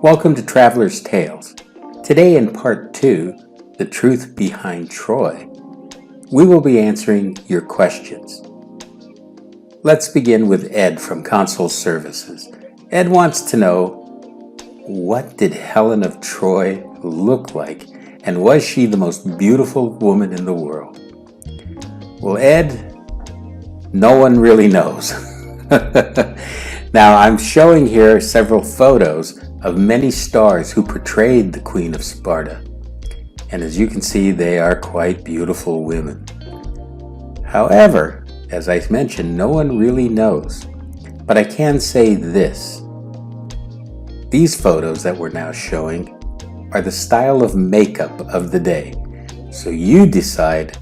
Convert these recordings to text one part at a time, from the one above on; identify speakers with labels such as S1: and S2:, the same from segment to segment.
S1: Welcome to Traveler's Tales. Today in part 2, The Truth Behind Troy, we will be answering your questions. Let's begin with Ed from Consul Services. Ed wants to know, what did Helen of Troy look like, and was she the most beautiful woman in the world? Well, Ed, no one really knows. Now, I'm showing here several photos of many stars who portrayed the Queen of Sparta. And as you can see, they are quite beautiful women. However, as I mentioned, no one really knows. But I can say this. These photos that we're now showing are the style of makeup of the day. So you decide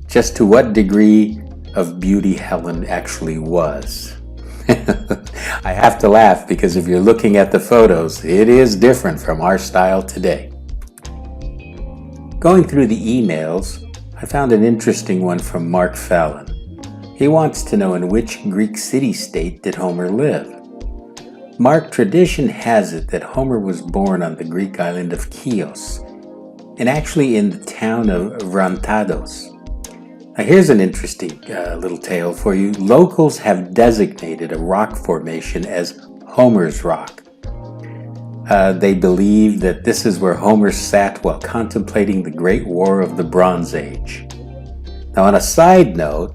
S1: just to what degree of beauty Helen actually was. I have to laugh because if you're looking at the photos, it is different from our style today. Going through the emails, I found an interesting one from Mark Fallon. He wants to know, in which Greek city-state did Homer live? Mark, tradition has it that Homer was born on the Greek island of Chios, and actually in the town of Vrantados. Now here's an interesting little tale for you. Locals have designated a rock formation as Homer's Rock. They believe that this is where Homer sat while contemplating the Great War of the Bronze Age. Now on a side note,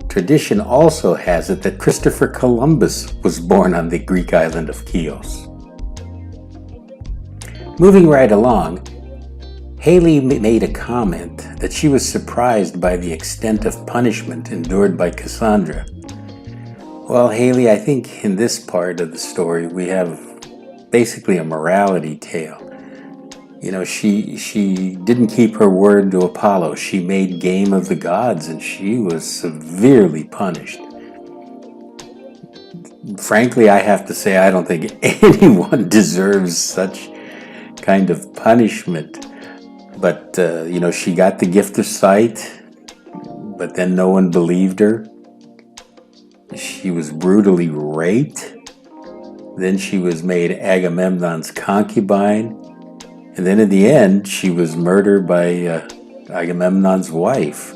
S1: tradition also has it that Christopher Columbus was born on the Greek island of Chios. Moving right along, Haley made a comment that she was surprised by the extent of punishment endured by Cassandra. Well, Haley, I think in this part of the story we have basically a morality tale. You know, she didn't keep her word to Apollo. She made game of the gods and she was severely punished. Frankly, I have to say I don't think anyone deserves such kind of punishment. But, she got the gift of sight, but then no one believed her. She was brutally raped. Then she was made Agamemnon's concubine. And then in the end, she was murdered by Agamemnon's wife.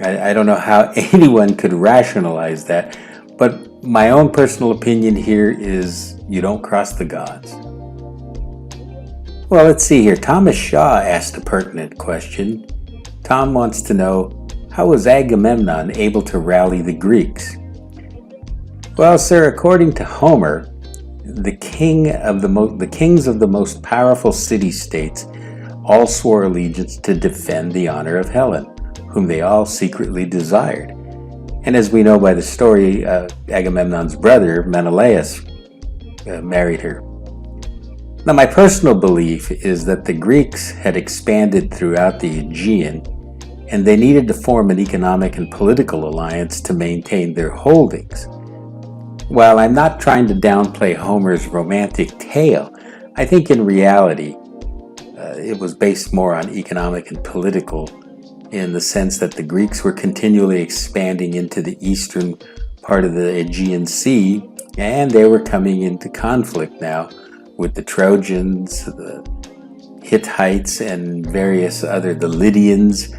S1: I don't know how anyone could rationalize that, but my own personal opinion here is you don't cross the gods. Well, let's see here. Thomas Shaw asked a pertinent question. Tom wants to know, how was Agamemnon able to rally the Greeks? Well, sir, according to Homer, the kings of the most powerful city-states all swore allegiance to defend the honor of Helen, whom they all secretly desired. And as we know by the story, Agamemnon's brother, Menelaus, married her. Now, my personal belief is that the Greeks had expanded throughout the Aegean, and they needed to form an economic and political alliance to maintain their holdings. While I'm not trying to downplay Homer's romantic tale, I think in reality it was based more on economic and political, in the sense that the Greeks were continually expanding into the eastern part of the Aegean Sea, and they were coming into conflict now with the Trojans, the Hittites, and various the Lydians,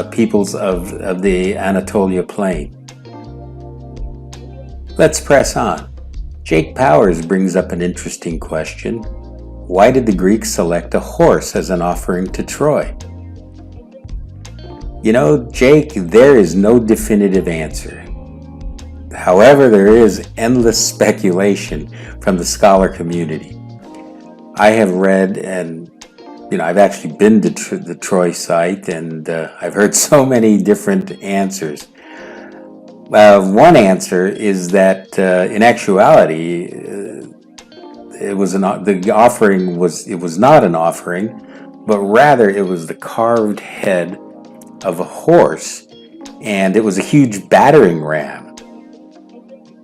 S1: peoples of the Anatolia plain. Let's press on. Jake Powers brings up an interesting question. Why did the Greeks select a horse as an offering to Troy? You know, Jake, there is no definitive answer. However, there is endless speculation from the scholar community. I have read and, I've actually been to the Troy site, and I've heard so many different answers. One answer is that in actuality, it was not an offering, but rather it was the carved head of a horse, and it was a huge battering ram.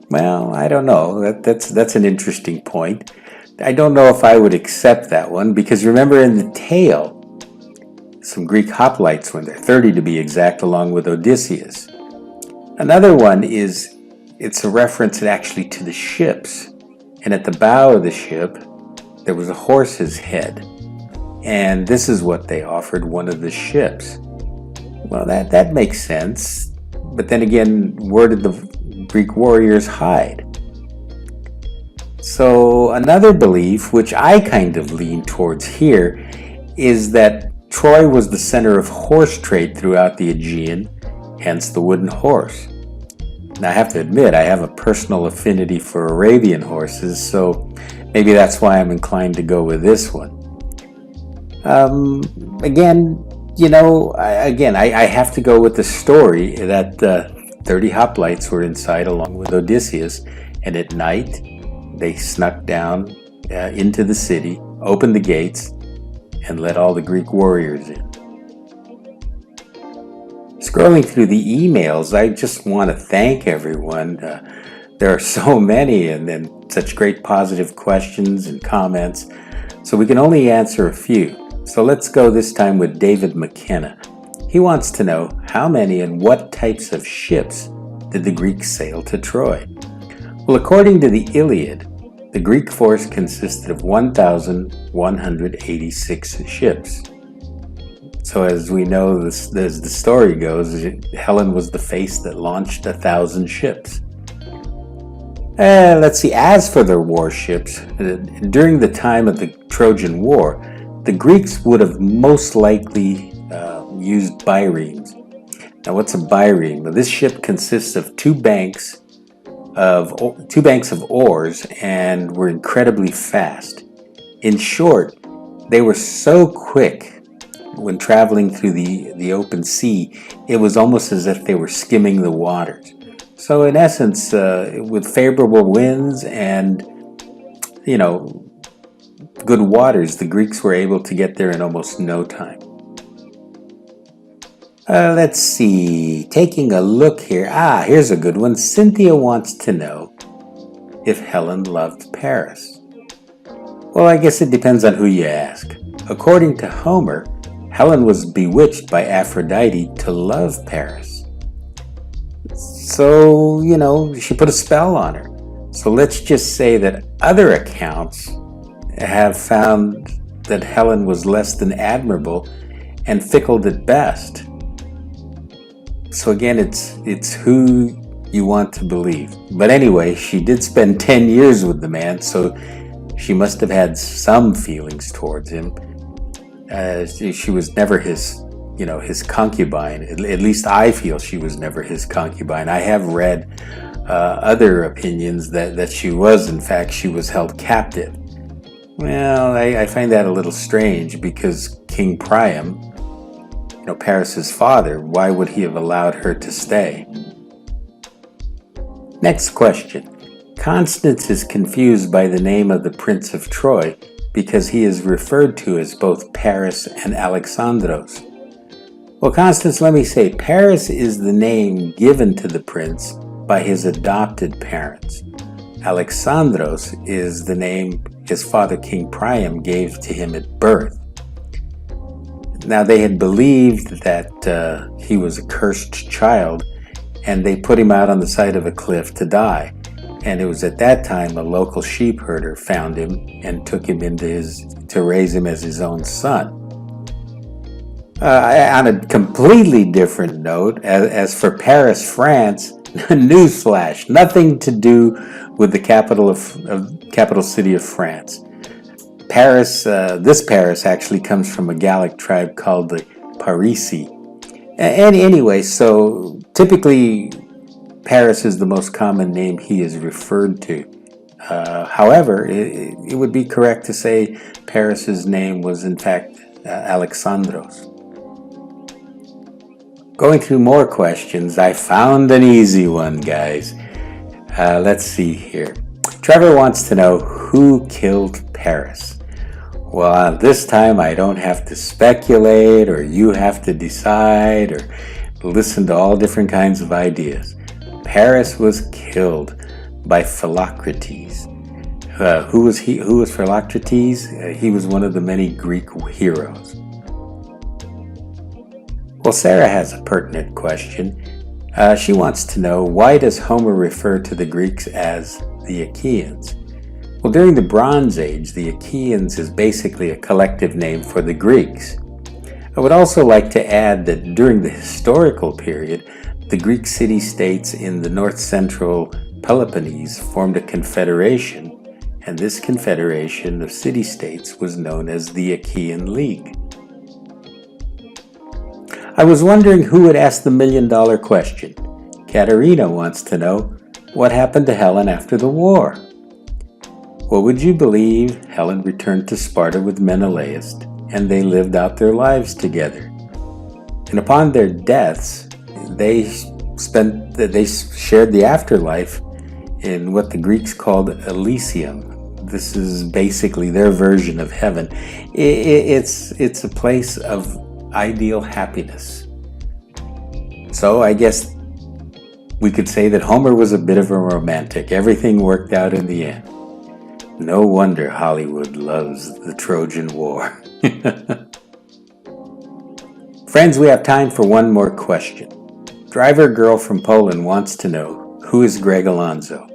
S1: Well, I don't know. That's an interesting point. I don't know if I would accept that one, because remember in the tale, some Greek hoplites went there, 30 to be exact, along with Odysseus. Another one is, it's a reference actually to the ships, and at the bow of the ship there was a horse's head, and this is what they offered one of the ships. Well, that makes sense, but then again, where did the Greek warriors hide? So another belief, which I kind of lean towards here, is that Troy was the center of horse trade throughout the Aegean, hence the wooden horse. Now, I have to admit, I have a personal affinity for Arabian horses, so maybe that's why I'm inclined to go with this one. I have to go with the story that 30 hoplites were inside along with Odysseus, and at night they snuck down into the city, opened the gates, and let all the Greek warriors in. Scrolling through the emails, I just want to thank everyone. There are so many and such great positive questions and comments, so we can only answer a few. So let's go this time with David McKenna. He wants to know how many and what types of ships did the Greeks sail to Troy? Well, according to the Iliad, the Greek force consisted of 1,186 ships. So as we know, as the story goes, Helen was the face that launched 1,000 ships. Let's see, as for their warships, during the time of the Trojan War, the Greeks would have most likely used biremes. Now, what's a bireme? Well, this ship consists of two banks of oars and were incredibly fast. In short, they were so quick when traveling through the open sea, it was almost as if they were skimming the waters. So in essence, with favorable winds and, good waters, the Greeks were able to get there in almost no time. Let's see, taking a look here. Here's a good one. Cynthia wants to know if Helen loved Paris. Well, I guess it depends on who you ask. According to Homer, Helen was bewitched by Aphrodite to love Paris. So, she put a spell on her. So let's just say that other accounts have found that Helen was less than admirable and fickle at best. So again, it's who you want to believe. But anyway, she did spend 10 years with the man, so she must have had some feelings towards him. She was never his concubine. At least I feel she was never his concubine. I have read other opinions that she was held captive. Well, I find that a little strange because King Priam, Paris's father, why would he have allowed her to stay? Next question. Constance is confused by the name of the Prince of Troy because he is referred to as both Paris and Alexandros. Well, Constance, let me say, Paris is the name given to the prince by his adopted parents. Alexandros is the name his father, King Priam, gave to him at birth. Now, they had believed that he was a cursed child, and they put him out on the side of a cliff to die. And it was at that time a local sheep herder found him and took him to raise him as his own son. On a completely different note, as for Paris, France, newsflash, nothing to do with the capital city of France. Paris, this Paris actually comes from a Gallic tribe called the Parisi. And anyway, so typically Paris is the most common name he is referred to. However, it would be correct to say Paris's name was in fact Alexandros. Going through more questions, I found an easy one, guys. Let's see here. Trevor wants to know who killed Paris. Well, this time I don't have to speculate, or you have to decide, or listen to all different kinds of ideas. Paris was killed by Philocrates. Who was he? Who was Philocrates? He was one of the many Greek heroes. Well, Sarah has a pertinent question. She wants to know, why does Homer refer to the Greeks as the Achaeans? Well, during the Bronze Age, the Achaeans is basically a collective name for the Greeks. I would also like to add that during the historical period, the Greek city-states in the north-central Peloponnese formed a confederation, and this confederation of city-states was known as the Achaean League. I was wondering who would ask the million-dollar question. Katerina wants to know, what happened to Helen after the war? Well, would you believe Helen returned to Sparta with Menelaus, and they lived out their lives together. And upon their deaths, they shared the afterlife in what the Greeks called Elysium. This is basically their version of heaven. It's a place of ideal happiness. So I guess we could say that Homer was a bit of a romantic. Everything worked out in the end. No wonder Hollywood loves the Trojan War. Friends, we have time for one more question. Driver Girl from Poland wants to know, who is Greg Alonzo?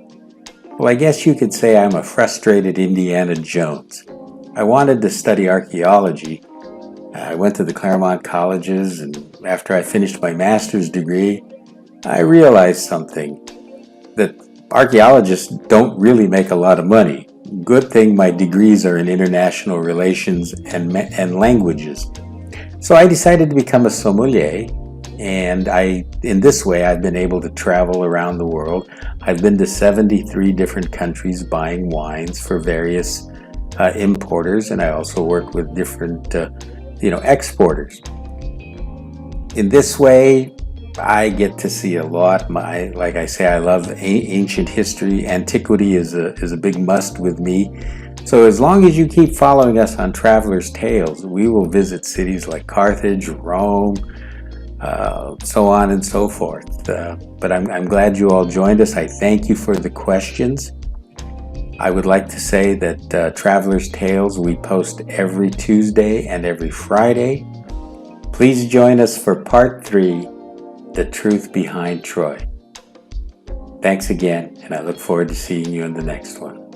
S1: Well, I guess you could say I'm a frustrated Indiana Jones. I wanted to study archaeology. I went to the Claremont colleges, and after I finished my master's degree, I realized something, that archaeologists don't really make a lot of money. Good thing my degrees are in international relations and languages. So I decided to become a sommelier, and in this way I've been able to travel around the world. I've been to 73 different countries buying wines for various importers, and I also work with different exporters. In this way, I get to see a lot. Like I say, I love ancient history. Antiquity is a big must with me. So as long as you keep following us on Traveler's Tales, we will visit cities like Carthage, Rome, so on and so forth. But I'm glad you all joined us. I thank you for the questions. I would like to say that Traveler's Tales, we post every Tuesday and every Friday. Please join us for Part 3, The Truth Behind Troy. Thanks again, and I look forward to seeing you in the next one.